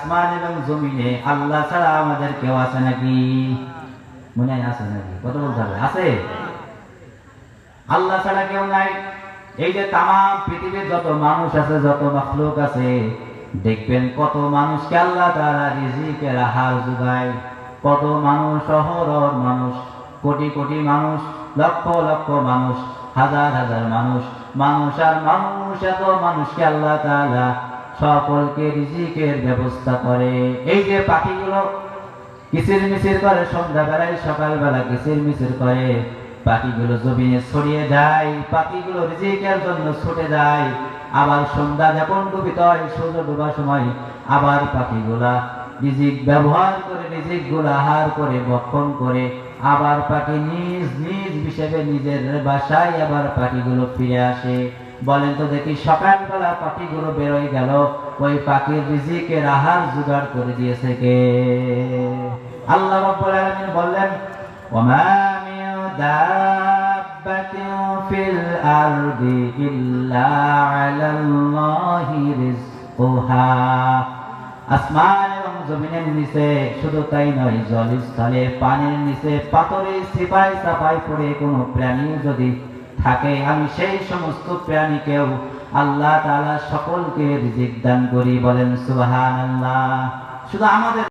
আসমান এবং জমিনে আল্লাহ ছাড়া আমাদের কেউ আছে নাকি? মনে আছে নাকি? কত বলতে হবে? আছে? আল্লাহ ছাড়া কেউ নাই। এই যে তামাম পৃথিবীর যত মানুষ আছে, যত মাখলুক আছে, দেখবেন কত মানুষকে আল্লাহ তাআলা রিজিকের আহার যোগায়। কত মানুষ, শহর মানুষ, কোটি কোটি মানুষ, লক্ষ লক্ষ মানুষ, হাজার হাজার মানুষ, মানুষ আর মানুষ, এত মানুষকে আল্লাহ তাআলা সকলকে রিজিকের ব্যবস্থা করে। এই যে পাখিগুলো কিচির মিচির করে সন্ধ্যাবেলায়, সকালবেলা কিচির মিচির করে, পাখিগুলো জমিনে ছড়িয়ে যায়, পাখিগুলো রিজিকের জন্য ছুটে যায়। আবার সন্ধ্যা যখন ডুবিত হয়, সূর্য ডুবার সময় আবার পাখিগুলা রিজিক ব্যবহার করে, রিজিক গুলো আহার করে, ভক্ষণ করে, আবার পাখি নিজ নিজ হিসেবে নিজের বাসায় আবার পাখিগুলো ফিরে আসে। বলেন তো দেখি, সকালবেলা পাখিগুলো বেরোয় গেল, ওই পাখির রিজিকের আহার জোগাড় করে দিয়েছে কে? আল্লাহ রাব্বুল আলামিন বললেন, ওমা মিন দাব্বাতিন ফিল আরদি ইল্লা আলাল্লাহি রিজকুহা। আসমান এবং জমিনের নিচে, শুধু তাই নয়, জলস্থলে, পানির নিচে, পাথরে সিপাই সাপাই পড়ে কোনো প্রাণী যদি থাকে, আমি সেই সমস্ত প্রাণীকেও আল্লাহ তাআলা সকলকে রিজিক দান করি। বলেন সুবহানাল্লাহ। শুধু আমাদের